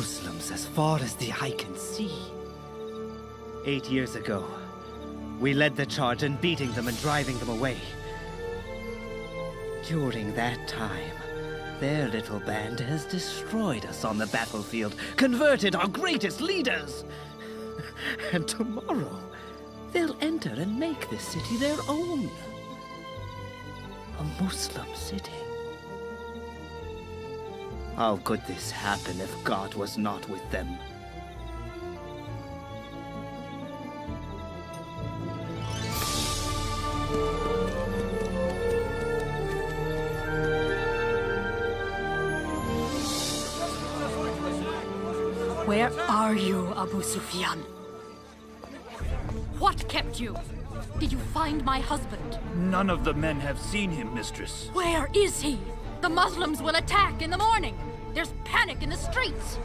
Muslims as far as the eye can see. 8 years ago, we led the charge in beating them and driving them away. During that time, their little band has destroyed us on the battlefield, converted our greatest leaders. And tomorrow, they'll enter and make this city their own. A Muslim city. How could this happen if God was not with them? Where are you, Abu Sufyan? What kept you? Did you find my husband? None of the men have seen him, mistress. Where is he? The Muslims will attack in the morning. There's panic in the streets.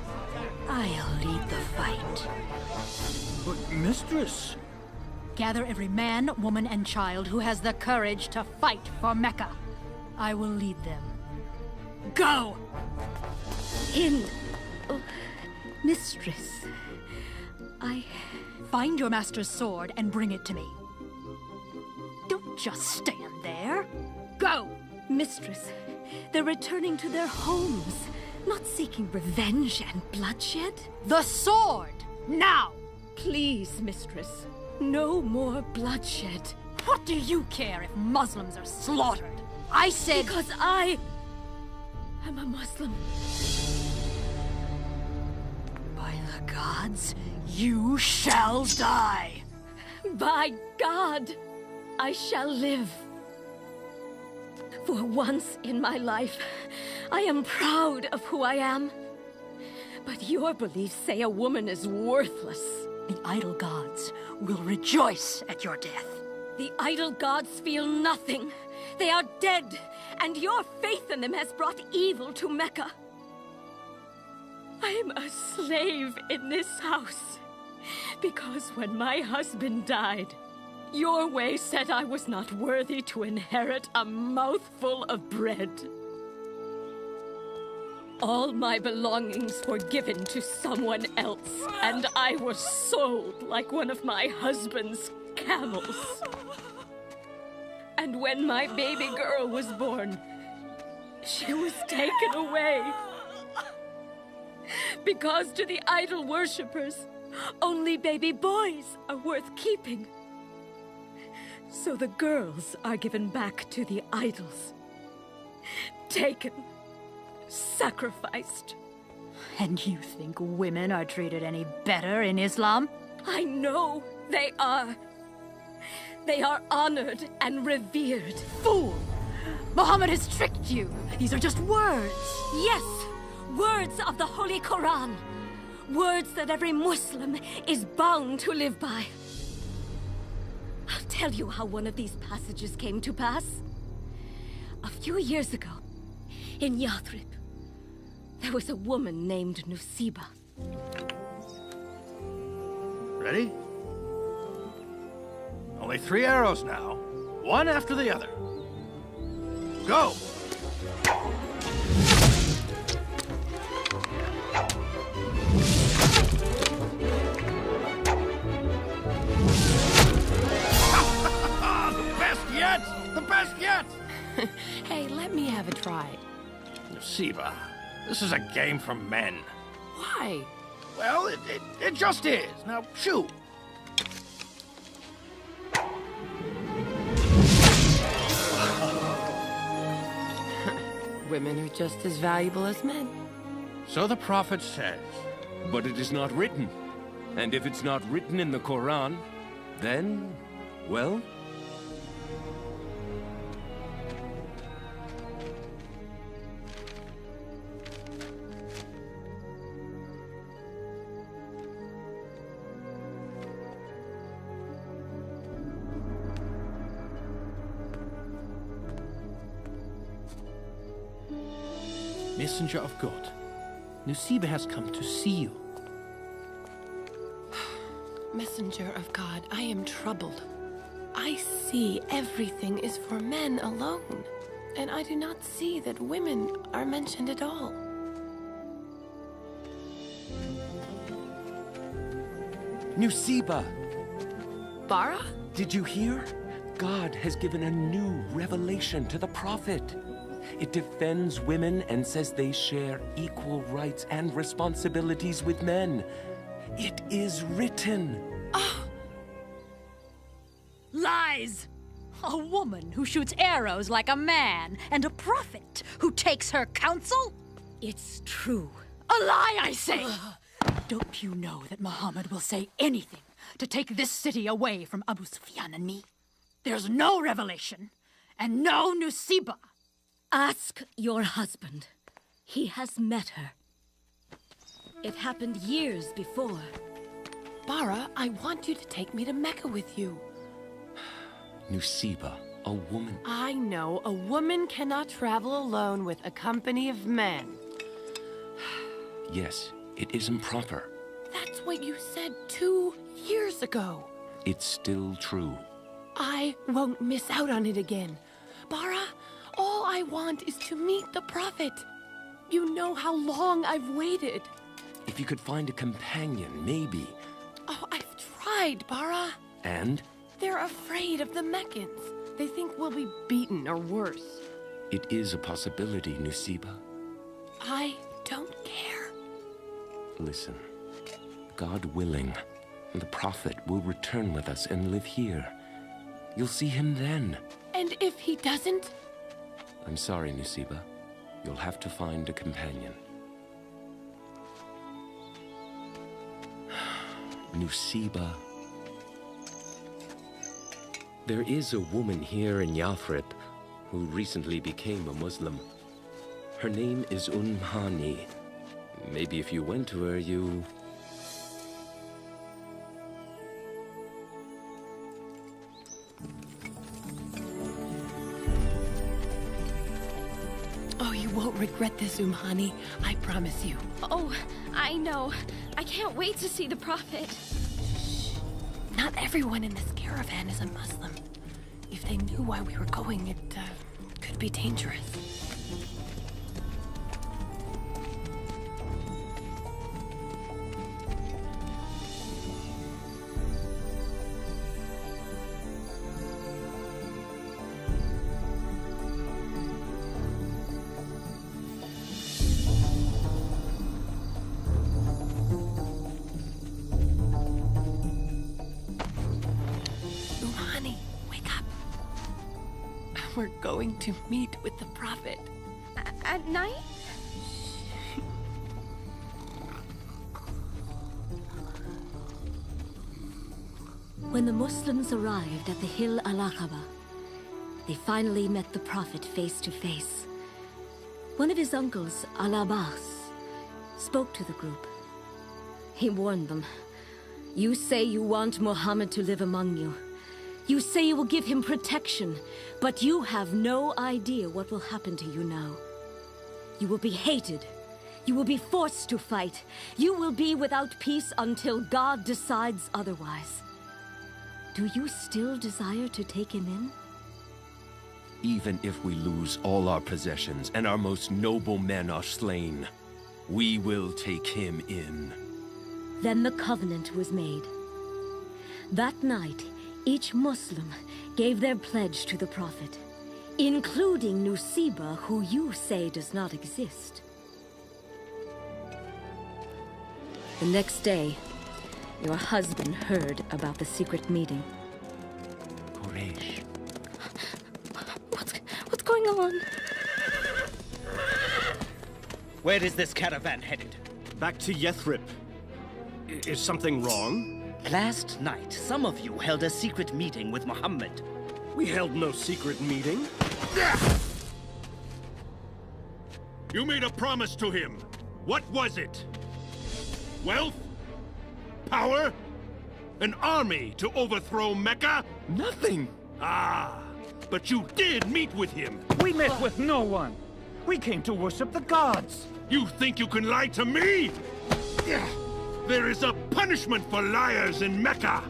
I'll lead the fight. But, mistress... Gather every man, woman, and child who has the courage to fight for Mecca. I will lead them. Go! Hind. Oh, mistress. Find your master's sword and bring it to me. Don't just stand there. Go! Mistress, they're returning to their homes, not seeking revenge and bloodshed. The sword! Now! Please, mistress, no more bloodshed. What do you care if Muslims are slaughtered? I said... Because I am a Muslim. By the gods, you shall die! By God, I shall live. For once in my life, I am proud of who I am. But your beliefs say a woman is worthless. The idol gods will rejoice at your death. The idol gods feel nothing. They are dead, and your faith in them has brought evil to Mecca. I am a slave in this house, because when my husband died, your way said I was not worthy to inherit a mouthful of bread. All my belongings were given to someone else, and I was sold like one of my husband's camels. And when my baby girl was born, she was taken away. Because to the idol worshippers, only baby boys are worth keeping. So the girls are given back to the idols. Taken. Sacrificed. And you think women are treated any better in Islam? I know they are. They are honored and revered. Fool! Muhammad has tricked you. These are just words. Yes, words of the Holy Quran. Words that every Muslim is bound to live by. I'll tell you how one of these passages came to pass. A few years ago, in Yathrib, there was a woman named Nusiba. Ready? Only 3 arrows now. One after the other. Go! The best yet! Hey, let me have a try. Nusiba, this is a game for men. Why? Well, it just is. Now, shoot. Women are just as valuable as men. So the prophet says. But it is not written. And if it's not written in the Quran, then, well... Messenger of God, Nusiba has come to see you. Messenger of God, I am troubled. I see everything is for men alone, and I do not see that women are mentioned at all. Nusiba! Bara? Did you hear? God has given a new revelation to the prophet. It defends women and says they share equal rights and responsibilities with men. It is written. Lies! A woman who shoots arrows like a man, and a prophet who takes her counsel? It's true. A lie, I say! Don't you know that Muhammad will say anything to take this city away from Abu Sufyan and me? There's no revelation, and no Nusiba. Ask your husband. He has met her. It happened years before. Bara, I want you to take me to Mecca with you. Nusiba, a woman. I know a woman cannot travel alone with a company of men. Yes, it isn't proper. That's what you said 2 years ago. It's still true. I won't miss out on it again. Bara, all I want is to meet the Prophet. You know how long I've waited. If you could find a companion, maybe. Oh, I've tried, Bara. And? They're afraid of the Meccans. They think we'll be beaten or worse. It is a possibility, Nusiba. I don't care. Listen, God willing, the Prophet will return with us and live here. You'll see him then. And if he doesn't? I'm sorry, Nusiba. You'll have to find a companion. Nusiba. There is a woman here in Yathrib who recently became a Muslim. Her name is Hani. Maybe if you went to her, you... Oh, you won't regret this, Hani. I promise you. Oh, I know. I can't wait to see the Prophet. Not everyone in this caravan is a Muslim. If they knew why we were going, it could be dangerous. We're going to meet with the Prophet. At night? When the Muslims arrived at the Hill Al-Aqaba, they finally met the Prophet face to face. One of his uncles, Al-Abbas, spoke to the group. He warned them. You say you want Muhammad to live among you. You say you will give him protection, but you have no idea what will happen to you now. You will be hated. You will be forced to fight. You will be without peace until God decides otherwise. Do you still desire to take him in? Even if we lose all our possessions and our most noble men are slain, we will take him in. Then the covenant was made. That night, each Muslim gave their pledge to the Prophet, including Nusiba, who you say does not exist. The next day, your husband heard about the secret meeting. Quraysh. What's going on? Where is this caravan headed? Back to Yathrib. Is something wrong? Last night, some of you held a secret meeting with Muhammad. We held no secret meeting. You made a promise to him. What was it? Wealth? Power? An army to overthrow Mecca? Nothing! Ah, but you did meet with him. We met with no one. We came to worship the gods. You think you can lie to me? There is a punishment for liars in Mecca.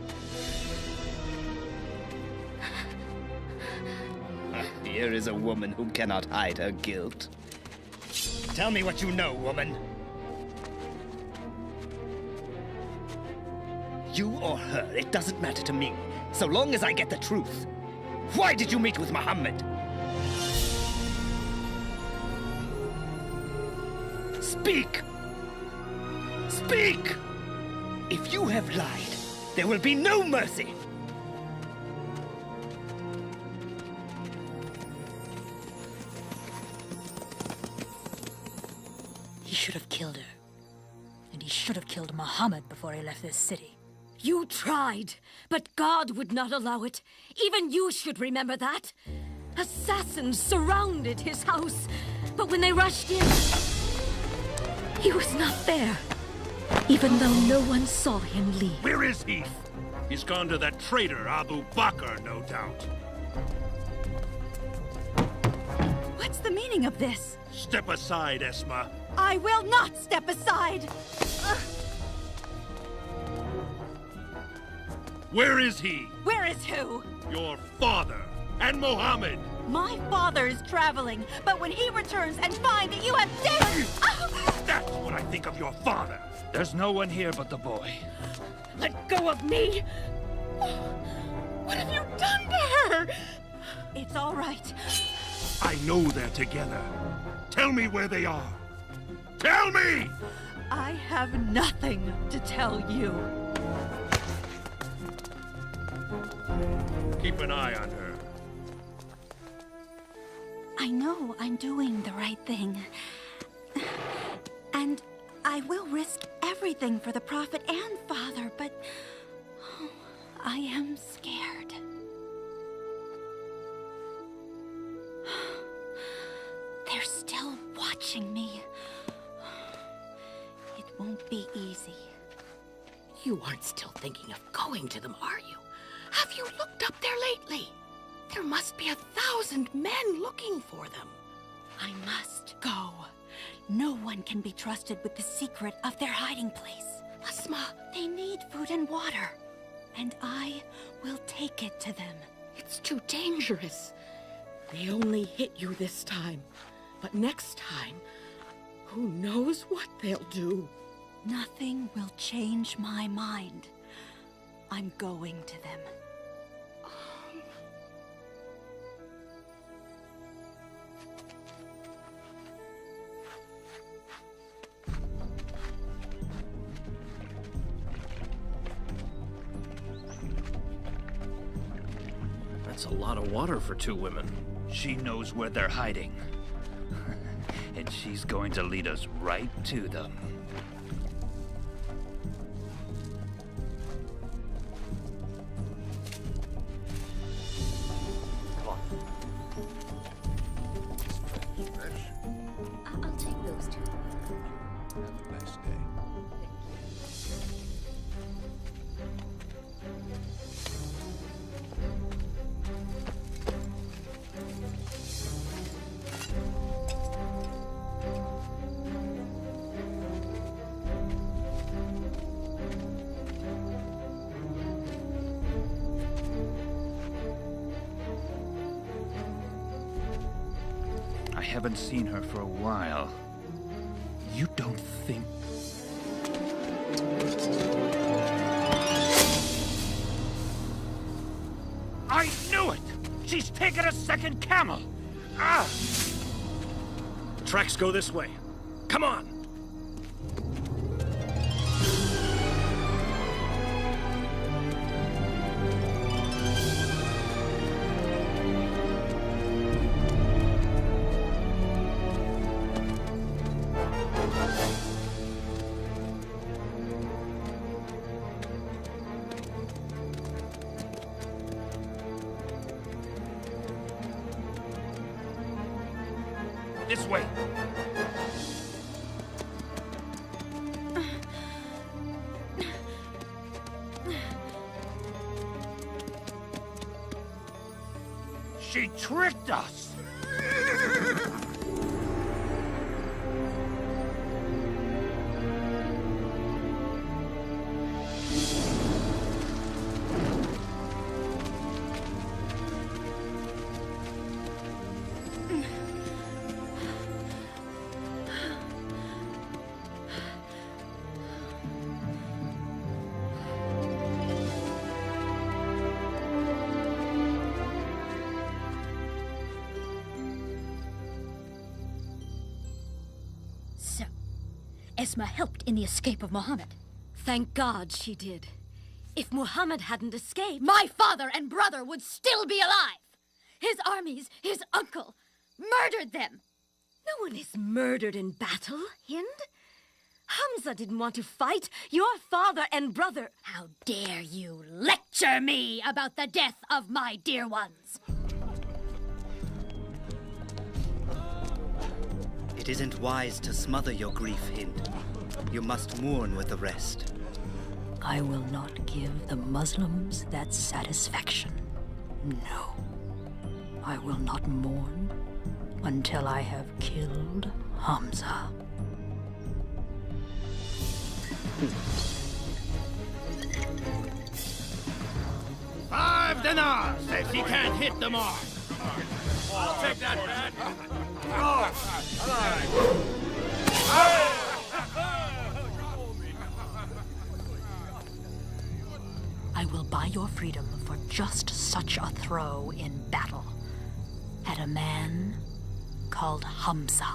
Here is a woman who cannot hide her guilt. Tell me what you know, woman. You or her, it doesn't matter to me, so long as I get the truth. Why did you meet with Muhammad? Speak! Speak! If you have lied, there will be no mercy! He should have killed her. And he should have killed Muhammad before he left this city. You tried, but God would not allow it. Even you should remember that. Assassins surrounded his house, but when they rushed in, he was not there, even though no one saw him leave. Where is he? He's gone to that traitor Abu Bakr, no doubt. What's the meaning of this? Step aside, Esma. I will not step aside! Where is he? Where is who? Your father and Mohammed. My father is traveling, but when he returns and finds that you have dead... That's what I think of your father. There's no one here but the boy. Let go of me! What have you done to her? It's all right. I know they're together. Tell me where they are. Tell me! I have nothing to tell you. Keep an eye on her. I know I'm doing the right thing. And I will risk everything for the Prophet and Father, but I am scared. They're still watching me. It won't be easy. You aren't still thinking of going to them, are you? Have you looked up there lately? There must be 1,000 men looking for them. I must go. No one can be trusted with the secret of their hiding place. Asma, they need food and water, and I will take it to them. It's too dangerous. They only hit you this time, but next time, who knows what they'll do? Nothing will change my mind. I'm going to them. That's a lot of water for 2 women. She knows where they're hiding. And she's going to lead us right to them. Come on. I'll take those 2. Have a nice day. I haven't seen her for a while. You don't think... I knew it! She's taken a second camel! Ah! The tracks go this way. Come on! This way! She tricked us! Esma helped in the escape of Muhammad. Thank God she did. If Muhammad hadn't escaped... My father and brother would still be alive! His armies, his uncle, murdered them! No one is murdered in battle, Hind. Hamza didn't want to fight. Your father and brother... How dare you lecture me about the death of my dear ones? It isn't wise to smother your grief, Hind. You must mourn with the rest. I will not give the Muslims that satisfaction. No. I will not mourn until I have killed Hamza. 5 dinars if you can't hit the mark. I'll take that bet. I will buy your freedom for just such a throw in battle at a man called Hamza.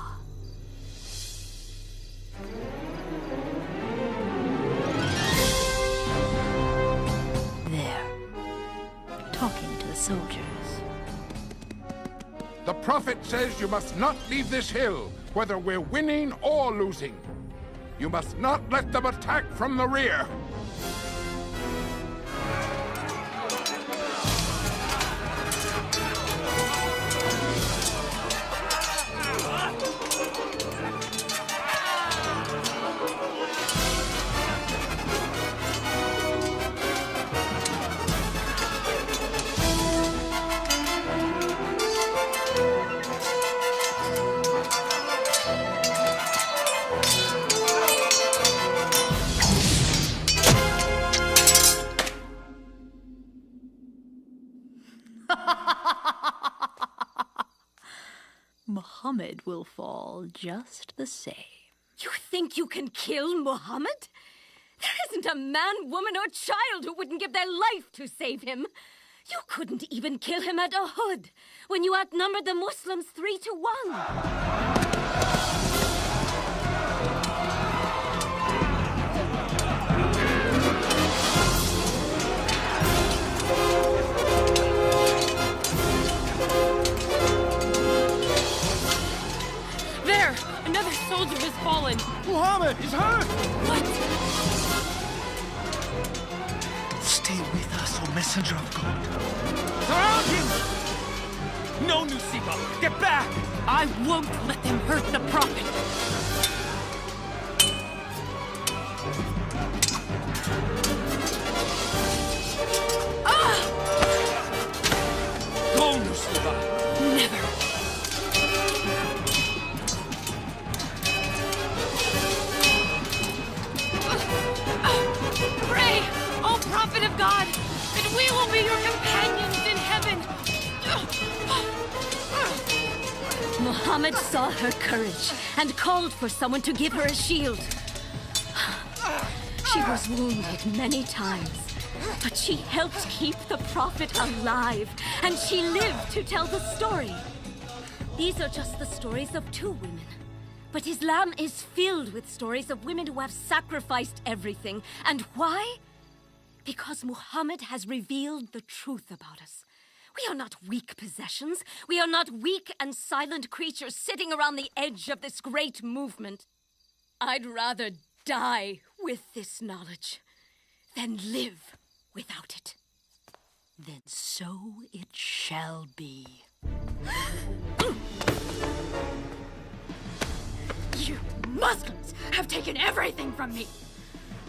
There, talking to the soldiers. The Prophet says you must not leave this hill, whether we're winning or losing. You must not let them attack from the rear. Muhammad will fall just the same. You think you can kill Muhammad? There isn't a man, woman, or child who wouldn't give their life to save him. You couldn't even kill him at Uhud, when you outnumbered the Muslims 3-1. Another soldier has fallen. Muhammad, he's hurt! What? Stay with us, O Messenger of God. Surround him! No, Nusiba! Get back! I won't let them hurt the Prophet! Go, Nusiba! Never! Pray, O Prophet of God, that we will be your companions in heaven! Muhammad saw her courage and called for someone to give her a shield. She was wounded many times, but she helped keep the Prophet alive, and she lived to tell the story. These are just the stories of 2 women. But Islam is filled with stories of women who have sacrificed everything. And why? Because Muhammad has revealed the truth about us. We are not weak possessions. We are not weak and silent creatures sitting around the edge of this great movement. I'd rather die with this knowledge than live without it. Then so it shall be. You Muslims have taken everything from me,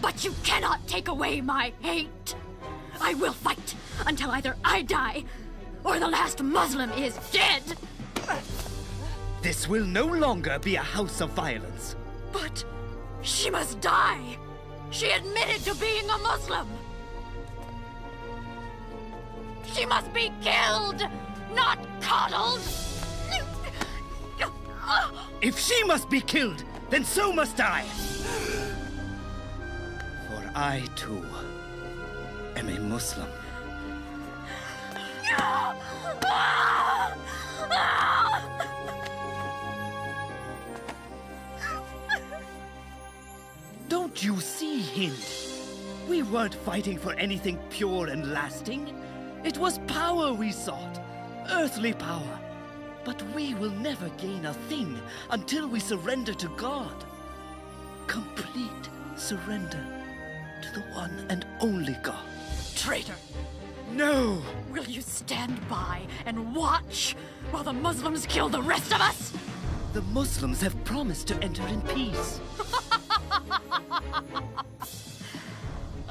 but you cannot take away my hate. I will fight until either I die or the last Muslim is dead. This will no longer be a house of violence. But she must die. She admitted to being a Muslim. She must be killed, not coddled. If she must be killed, then so must I. For I, too, am a Muslim. Don't you see, Hind? We weren't fighting for anything pure and lasting. It was power we sought. Earthly power. But we will never gain a thing until we surrender to God. Complete surrender to the one and only God. Traitor! No! Will you stand by and watch while the Muslims kill the rest of us? The Muslims have promised to enter in peace.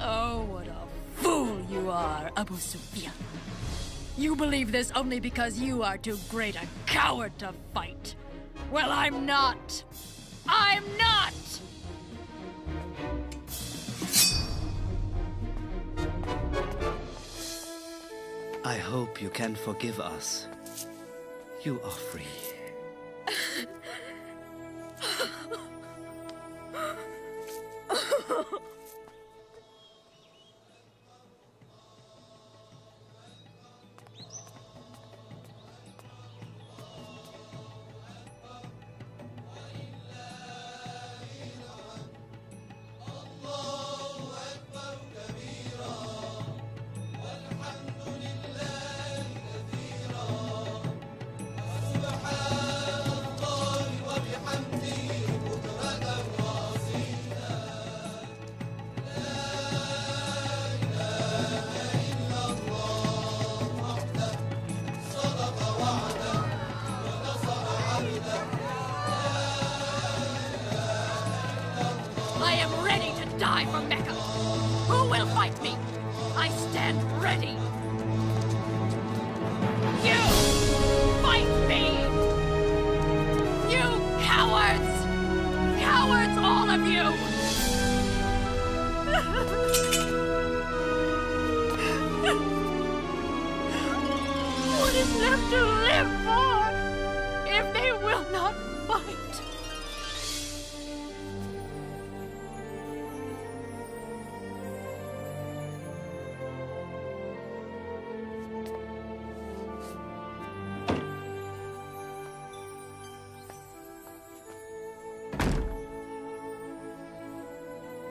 Oh, what a fool you are, Abu Sufyan. You believe this only because you are too great a coward to fight. Well, I'm not. I'm not! I hope you can forgive us. You are free. I am ready to die for Mecca. Who will fight me? I stand ready. You! Fight me! You cowards! Cowards, all of you! What is left to live for if they will not fight?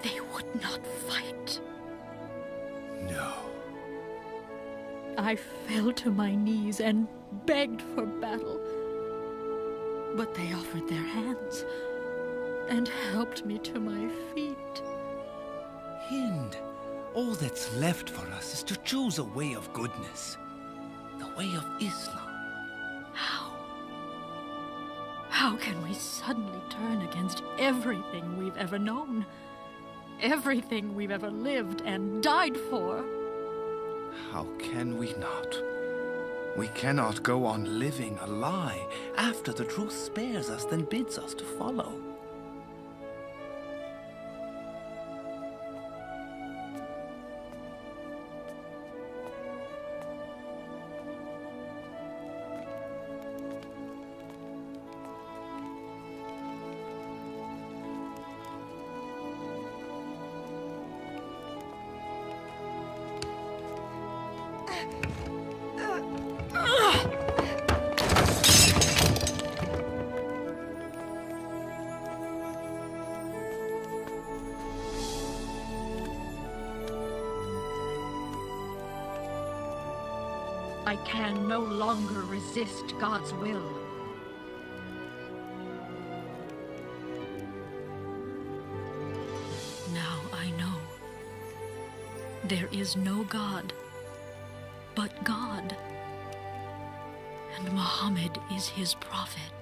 They would not fight. No. I fell to my knees and begged for battle. But they offered their hands and helped me to my feet. Hind, all that's left for us is to choose a way of goodness. The way of Islam. How? How can we suddenly turn against everything we've ever known? Everything we've ever lived and died for? How can we not? We cannot go on living a lie after the truth spares us, then bids us to follow. I can no longer resist God's will. Now I know there is no God but God, and Muhammad is his prophet.